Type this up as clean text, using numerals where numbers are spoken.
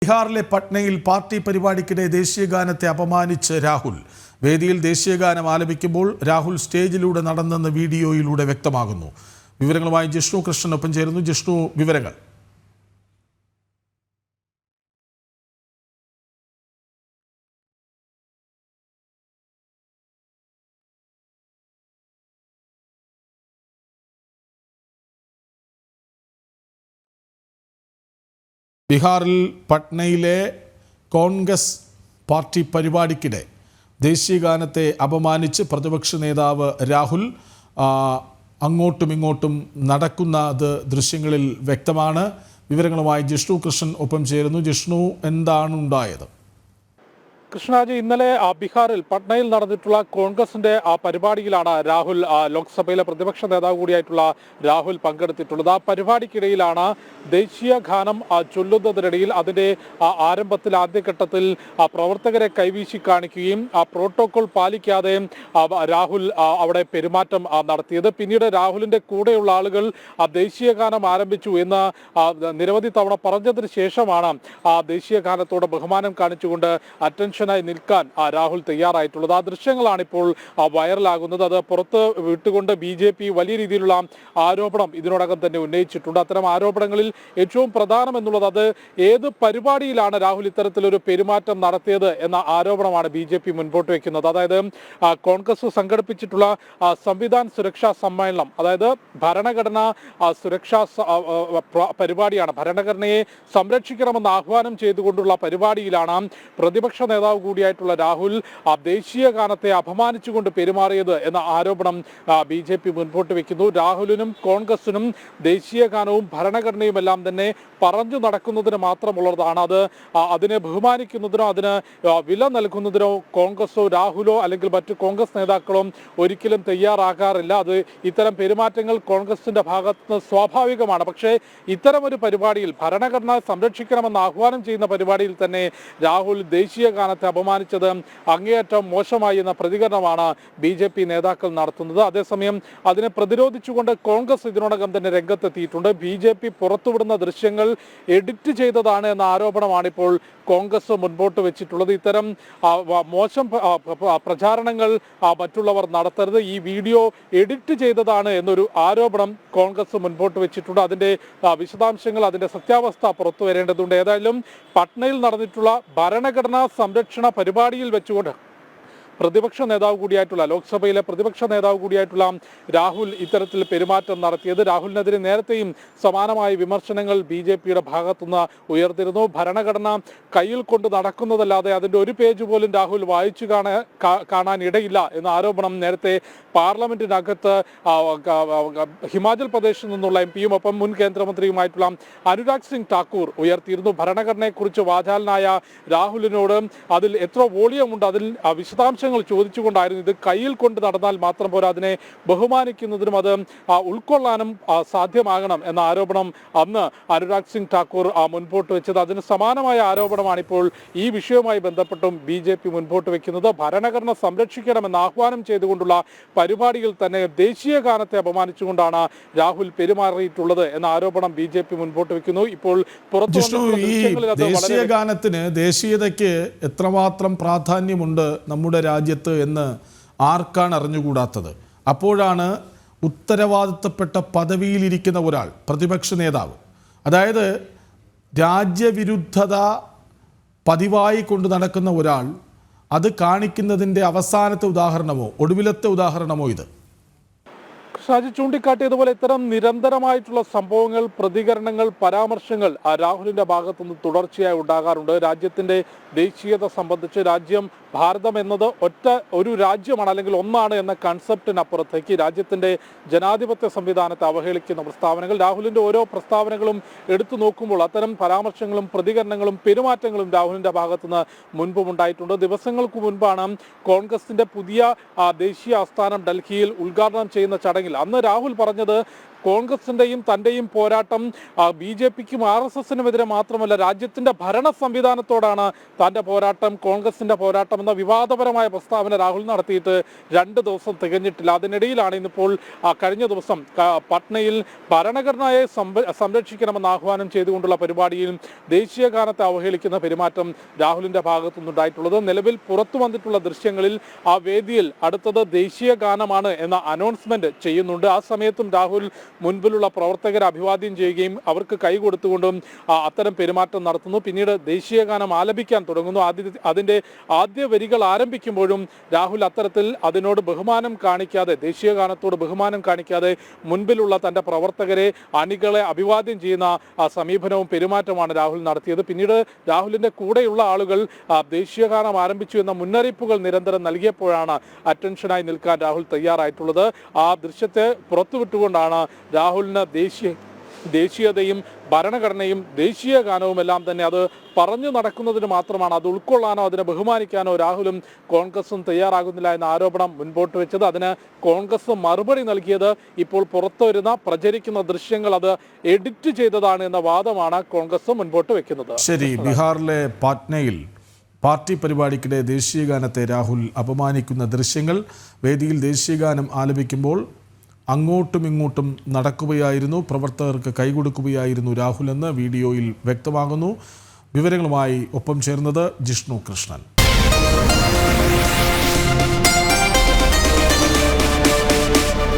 ബീഹാറിലെ പട്നയിൽ പാർട്ടി പരിപാടിക്കിടെ ദേശീയഗാനത്തെ അപമാനിച്ച് രാഹുൽ. വേദിയിൽ ദേശീയഗാനം ആലപിക്കുമ്പോൾ രാഹുൽ സ്റ്റേജിലൂടെ നടന്നെന്ന് വീഡിയോയിലൂടെ വ്യക്തമാകുന്നു. വിവരങ്ങളുമായി ജിഷ്ണു കൃഷ്ണൻ ഒപ്പം ചേരുന്നു. ജിഷ്ണു, വിവരങ്ങൾ. ബീഹാറിൽ പട്നയിലെ കോൺഗ്രസ് പാർട്ടി പരിപാടിക്കിടെ ദേശീയഗാനത്തെ അപമാനിച്ച് പ്രതിപക്ഷ നേതാവ് രാഹുൽ അങ്ങോട്ടും ഇങ്ങോട്ടും നടക്കുന്നത് ദൃശ്യങ്ങളിൽ വ്യക്തമാണ്. വിവരങ്ങളുമായി ജിഷ്ണു കൃഷ്ണൻ ഒപ്പം ചേരുന്നു. ജിഷ്ണു, എന്താണ് ഉണ്ടായത്? കൃഷ്ണാജി, ഇന്നലെ ബീഹാറിൽ പട്നയിൽ നടന്നിട്ടുള്ള കോൺഗ്രസിന്റെ പരിപാടിയിലാണ് രാഹുൽ, ലോക്സഭയിലെ പ്രതിപക്ഷ നേതാവ് കൂടിയായിട്ടുള്ള രാഹുൽ പങ്കെടുത്തിട്ടുള്ളത്. ആ പരിപാടിക്കിടയിലാണ് ദേശീയ ഗാനം ചൊല്ലുന്നതിനിടയിൽ അതിന്റെ ആരംഭത്തിൽ ആദ്യഘട്ടത്തിൽ പ്രവർത്തകരെ കൈവീശി കാണിക്കുകയും പ്രോട്ടോകോൾ പാലിക്കാതെ രാഹുൽ അവിടെ പെരുമാറ്റം നടത്തിയത്. പിന്നീട് രാഹുലിന്റെ കൂടെയുള്ള ആളുകൾ ദേശീയ ഗാനം ആരംഭിച്ചു എന്ന് നിരവധി തവണ പറഞ്ഞതിന് ശേഷമാണ് ദേശീയ ഗാനത്തോട് ബഹുമാനം കാണിച്ചുകൊണ്ട് അറ്റൻഷൻ നിൽക്കാൻ രാഹുൽ തയ്യാറായിട്ടുള്ളത്. ആ ദൃശ്യങ്ങളാണ് ഇപ്പോൾ വൈറലാകുന്നത്. അത് പുറത്ത് വിട്ടുകൊണ്ട് BJP വലിയ രീതിയിലുള്ള ആരോപണം ഇതിനോടകം തന്നെ ഉന്നയിച്ചിട്ടുണ്ട്. അത്തരം ആരോപണങ്ങളിൽ ഏറ്റവും പ്രധാനം എന്നുള്ളത് അത് ഏത് പരിപാടിയിലാണ് രാഹുൽ ഇത്തരത്തിലൊരു പെരുമാറ്റം നടത്തിയത് എന്ന ആരോപണമാണ് BJP മുൻപോട്ട് വയ്ക്കുന്നത്. അതായത് കോൺഗ്രസ് സംഘടിപ്പിച്ചിട്ടുള്ള സംവിധാൻ സുരക്ഷാ സമ്മേളനം, അതായത് ഭരണഘടനാ സുരക്ഷാ പരിപാടിയാണ്. ഭരണഘടനയെ സംരക്ഷിക്കണമെന്ന് ആഹ്വാനം ചെയ്തുകൊണ്ടുള്ള പരിപാടിയിലാണ് പ്രതിപക്ഷ നേതാവ് കൂടിയായിട്ടുള്ള രാഹുൽ ദേശീയ ഗാനത്തെ അപമാനിച്ചുകൊണ്ട് പെരുമാറിയത് എന്ന ആരോപണം BJP മുൻപോട്ട് വെക്കുന്നു. രാഹുലിനും കോൺഗ്രസിനും ദേശീയ ഗാനവും ഭരണഘടനയും എല്ലാം തന്നെ പറഞ്ഞു നടക്കുന്നതിന് മാത്രമുള്ളതാണ്. അതിനെ ബഹുമാനിക്കുന്നതിനോ അതിന് വില നൽകുന്നതിനോ കോൺഗ്രസോ രാഹുലോ അല്ലെങ്കിൽ മറ്റു കോൺഗ്രസ് നേതാക്കളോ ഒരിക്കലും തയ്യാറാകാറില്ല. ഇത്തരം പെരുമാറ്റങ്ങൾ കോൺഗ്രസിന്റെ ഭാഗത്ത് സ്വാഭാവികമാണ്. പക്ഷേ ഇത്തരമൊരു പരിപാടിയിൽ ഭരണഘടന സംരക്ഷിക്കണമെന്ന് ആഹ്വാനം ചെയ്യുന്ന പരിപാടിയിൽ തന്നെ രാഹുൽ ദേശീയ ഗാനത്തെ അപമാനിച്ചത് അങ്ങേയറ്റം മോശമായി എന്ന പ്രതികരണമാണ് BJP നേതാക്കൾ നടത്തുന്നത്. അതേസമയം അതിനെ പ്രതിരോധിച്ചുകൊണ്ട് കോൺഗ്രസ് ഇതിനോടകം തന്നെ രംഗത്തെത്തിയിട്ടുണ്ട്. BJP പുറത്തുവിടുന്ന ദൃശ്യങ്ങൾ എഡിറ്റ് ചെയ്തതാണ് എന്ന ആരോപണമാണ് ഇപ്പോൾ കോൺഗ്രസ് മുൻപോട്ട് വെച്ചിട്ടുള്ളത്. ഇത്തരം മോശം പ്രചാരണങ്ങൾ മറ്റുള്ളവർ നടത്തരുത്, ഈ വീഡിയോ എഡിറ്റ് ചെയ്തതാണ് എന്നൊരു ആരോപണം കോൺഗ്രസ് മുൻപോട്ട് വെച്ചിട്ടുണ്ട്. അതിന്റെ വിശദാംശങ്ങൾ, അതിന്റെ സത്യാവസ്ഥ പുറത്തു വരേണ്ടതുണ്ട്. ഏതായാലും പട്നയിൽ നടന്നിട്ടുള്ള ഭരണഘടനാ സംരക്ഷണ പരിപാടിയിൽ വെച്ചുകൊണ്ട് പ്രതിപക്ഷ നേതാവ് കൂടിയായിട്ടുള്ള ലോക്സഭയിലെ പ്രതിപക്ഷ നേതാവ് കൂടിയായിട്ടുള്ള രാഹുൽ ഇത്തരത്തിൽ പെരുമാറ്റം നടത്തിയത്. രാഹുലിനെതിരെ നേരത്തെയും സമാനമായ വിമർശനങ്ങൾ BJPയുടെ ഭാഗത്തുനിന്ന് ഉയർത്തിരുന്നു. ഭരണഘടന കയ്യിൽ കൊണ്ട് നടക്കുന്നതല്ലാതെ അതിൻ്റെ ഒരു പേജ് പോലും രാഹുൽ വായിച്ചു കാണാൻ ഇടയില്ല എന്ന ആരോപണം നേരത്തെ പാർലമെന്റിനകത്ത് ഹിമാചൽ പ്രദേശിൽ നിന്നുള്ള MP-യും ഒപ്പം മുൻ കേന്ദ്രമന്ത്രിയുമായിട്ടുള്ള അനുരാഗ് സിംഗ് ഠാക്കൂർ ഉയർത്തിയിരുന്നു. ഭരണഘടനയെക്കുറിച്ച് വാചാലനായ രാഹുലിനോട് അതിൽ എത്ര വോളിയമുണ്ട്, അതിൽ വിശദാംശങ്ങൾ ചോദിച്ചുകൊണ്ടായിരുന്നു. ഇത് കയ്യിൽ കൊണ്ട് നടന്നാൽ മാത്രം പോരാ, അതിനെ ബഹുമാനിക്കുന്നതിനും അത് ഉൾക്കൊള്ളാനും സാധ്യമാകണം എന്ന ആരോപണം അന്ന് അനുരാഗ് സിംഗ് ഠാക്കൂർ മുൻപോട്ട് വെച്ചത്. അതിന് സമാനമായ ആരോപണമാണ് ഇപ്പോൾ ഈ വിഷയവുമായി ബന്ധപ്പെട്ടും BJP മുൻപോട്ട് വെക്കുന്നത്. ഭരണഘടന സംരക്ഷിക്കണമെന്ന് ആഹ്വാനം ചെയ്തുകൊണ്ടുള്ള പരിപാടിയിൽ തന്നെ ദേശീയ ഗാനത്തെ അപമാനിച്ചുകൊണ്ടാണ് രാഹുൽ പെരുമാറിയിട്ടുള്ളത് എന്ന ആരോപണം BJP മുൻപോട്ട് വെക്കുന്നു. ഇപ്പോൾ ദേശീയ ഗാനത്തിന്, ദേശീയതയ്ക്ക് എത്രമാത്രം പ്രാധാന്യമുണ്ട് നമ്മുടെ രാജ്യത്ത് എന്ന് ആർക്കാണ് അറിഞ്ഞുകൂടാത്തത്? അപ്പോഴാണ് ഉത്തരവാദിത്തപ്പെട്ട പദവിയിലിരിക്കുന്ന ഒരാൾ, പ്രതിപക്ഷ നേതാവ്, അതായത് രാജ്യവിരുദ്ധത പതിവായി കൊണ്ട് നടക്കുന്ന ഒരാൾ അത് കാണിക്കുന്നതിൻ്റെ അവസാനത്തെ ഉദാഹരണമോ ഒടുവിലത്തെ ഉദാഹരണമോ ഇത്? ഷാജി ചൂണ്ടിക്കാട്ടിയതുപോലെ ഇത്തരം നിരന്തരമായിട്ടുള്ള സംഭവങ്ങൾ, പ്രതികരണങ്ങൾ, പരാമർശങ്ങൾ രാഹുലിന്റെ ഭാഗത്തുനിന്ന് തുടർച്ചയായി ഉണ്ടാകാറുണ്ട്. രാജ്യത്തിന്റെ ദേശീയത സംബന്ധിച്ച് രാജ്യം ഭാരതം എന്നത് ഒരു രാജ്യമാണ് അല്ലെങ്കിൽ ഒന്നാണ് എന്ന കൺസെപ്റ്റിനപ്പുറത്തേക്ക് രാജ്യത്തിന്റെ ജനാധിപത്യ സംവിധാനത്തെ അവഹേളിക്കുന്ന പ്രസ്താവനകൾ, രാഹുലിന്റെ ഓരോ പ്രസ്താവനകളും എടുത്തു നോക്കുമ്പോൾ അത്തരം പരാമർശങ്ങളും പ്രതികരണങ്ങളും പെരുമാറ്റങ്ങളും രാഹുലിന്റെ ഭാഗത്തുനിന്ന് മുൻപും ഉണ്ടായിട്ടുണ്ട്. ദിവസങ്ങൾക്ക് മുൻപാണ് കോൺഗ്രസിന്റെ പുതിയ ദേശീയ ആസ്ഥാനം ഡൽഹിയിൽ ഉദ്ഘാടനം ചെയ്യുന്ന ചടങ്ങിൽ അന്ന് രാഹുൽ പറഞ്ഞത് കോൺഗ്രസിന്റെയും തന്റെയും പോരാട്ടം BJPക്കും RSSനുമെതിരെ മാത്രമല്ല രാജ്യത്തിന്റെ ഭരണ സംവിധാനത്തോടാണ് തന്റെ പോരാട്ടം, കോൺഗ്രസിന്റെ പോരാട്ടം എന്ന വിവാദപരമായ പ്രസ്താവന രാഹുൽ നടത്തിയിട്ട് 2 ദിവസം തികഞ്ഞിട്ടില്ല. അതിനിടയിലാണ് ഇന്നിപ്പോൾ കഴിഞ്ഞ ദിവസം പട്നയിൽ ഭരണഘടനയെ സംരക്ഷിക്കണമെന്ന് ആഹ്വാനം ചെയ്തുകൊണ്ടുള്ള പരിപാടിയിൽ ദേശീയ ഗാനത്തെ അവഹേളിക്കുന്ന പെരുമാറ്റം രാഹുലിന്റെ ഭാഗത്തുനിന്നുണ്ടായിട്ടുള്ളത്. നിലവിൽ പുറത്തു വന്നിട്ടുള്ള ദൃശ്യങ്ങളിൽ ആ വേദിയിൽ അടുത്തത് ദേശീയ ഗാനമാണ് എന്ന അനൗൺസ്മെന്റ് ചെയ്യുന്നുണ്ട്. ആ സമയത്തും രാഹുൽ മുൻപിലുള്ള പ്രവർത്തകരെ അഭിവാദ്യം ചെയ്യുകയും അവർക്ക് കൈ കൊടുത്തുകൊണ്ടും അത്തരം പെരുമാറ്റം നടത്തുന്നു. പിന്നീട് ദേശീയ ഗാനം ആലപിക്കാൻ തുടങ്ങുന്നു. അതിന്റെ ആദ്യ വരികൾ ആരംഭിക്കുമ്പോഴും രാഹുൽ അത്തരത്തിൽ അതിനോട് ബഹുമാനം കാണിക്കാതെ, ദേശീയ ഗാനത്തോട് ബഹുമാനം കാണിക്കാതെ മുൻപിലുള്ള തന്റെ പ്രവർത്തകരെ, അണികളെ അഭിവാദ്യം ചെയ്യുന്ന സമീപനവും പെരുമാറ്റമാണ് രാഹുൽ നടത്തിയത്. പിന്നീട് രാഹുലിന്റെ കൂടെയുള്ള ആളുകൾ ദേശീയ ഗാനം ആരംഭിച്ചു എന്ന മുന്നറിയിപ്പുകൾ നിരന്തരം നൽകിയപ്പോഴാണ് അറ്റൻഷനായി നിൽക്കാൻ രാഹുൽ തയ്യാറായിട്ടുള്ളത്. ആ ദൃശ്യത്തെ പുറത്തുവിട്ടുകൊണ്ടാണ് രാഹുലിന് ദേശീയതയും ഭരണഘടനയും ദേശീയ ഗാനവും എല്ലാം തന്നെ അത് പറഞ്ഞു നടക്കുന്നതിന് മാത്രമാണ്, അത് ഉൾക്കൊള്ളാനോ അതിനെ ബഹുമാനിക്കാനോ രാഹുലും കോൺഗ്രസും തയ്യാറാകുന്നില്ല എന്ന ആരോപണം മുൻപോട്ട് വെച്ചത്. അതിന് കോൺഗ്രസ് മറുപടി നൽകിയത് ഇപ്പോൾ പുറത്തു വരുന്ന പ്രചരിക്കുന്ന ദൃശ്യങ്ങൾ അത് എഡിറ്റ് ചെയ്തതാണ് എന്ന വാദമാണ് കോൺഗ്രസ് മുൻപോട്ട് വെക്കുന്നത്. ശരി, ബീഹാറിലെ പാറ്റ്നയിൽ പാർട്ടി പരിപാടിക്കിടെ ദേശീയഗാനത്തെ രാഹുൽ അപമാനിക്കുന്ന ദൃശ്യങ്ങൾ, വേദിയിൽ ദേശീയഗാനം ആലപിക്കുമ്പോൾ അങ്ങോട്ടും ഇങ്ങോട്ടും നടക്കുകയായിരുന്നു, പ്രവർത്തകർക്ക് കൈകൊടുക്കുകയായിരുന്നു രാഹുൽ എന്ന് വീഡിയോയിൽ വ്യക്തമാകുന്നു. വിവരങ്ങളുമായി ഒപ്പം ചേർന്നത് ജിഷ്ണു കൃഷ്ണൻ.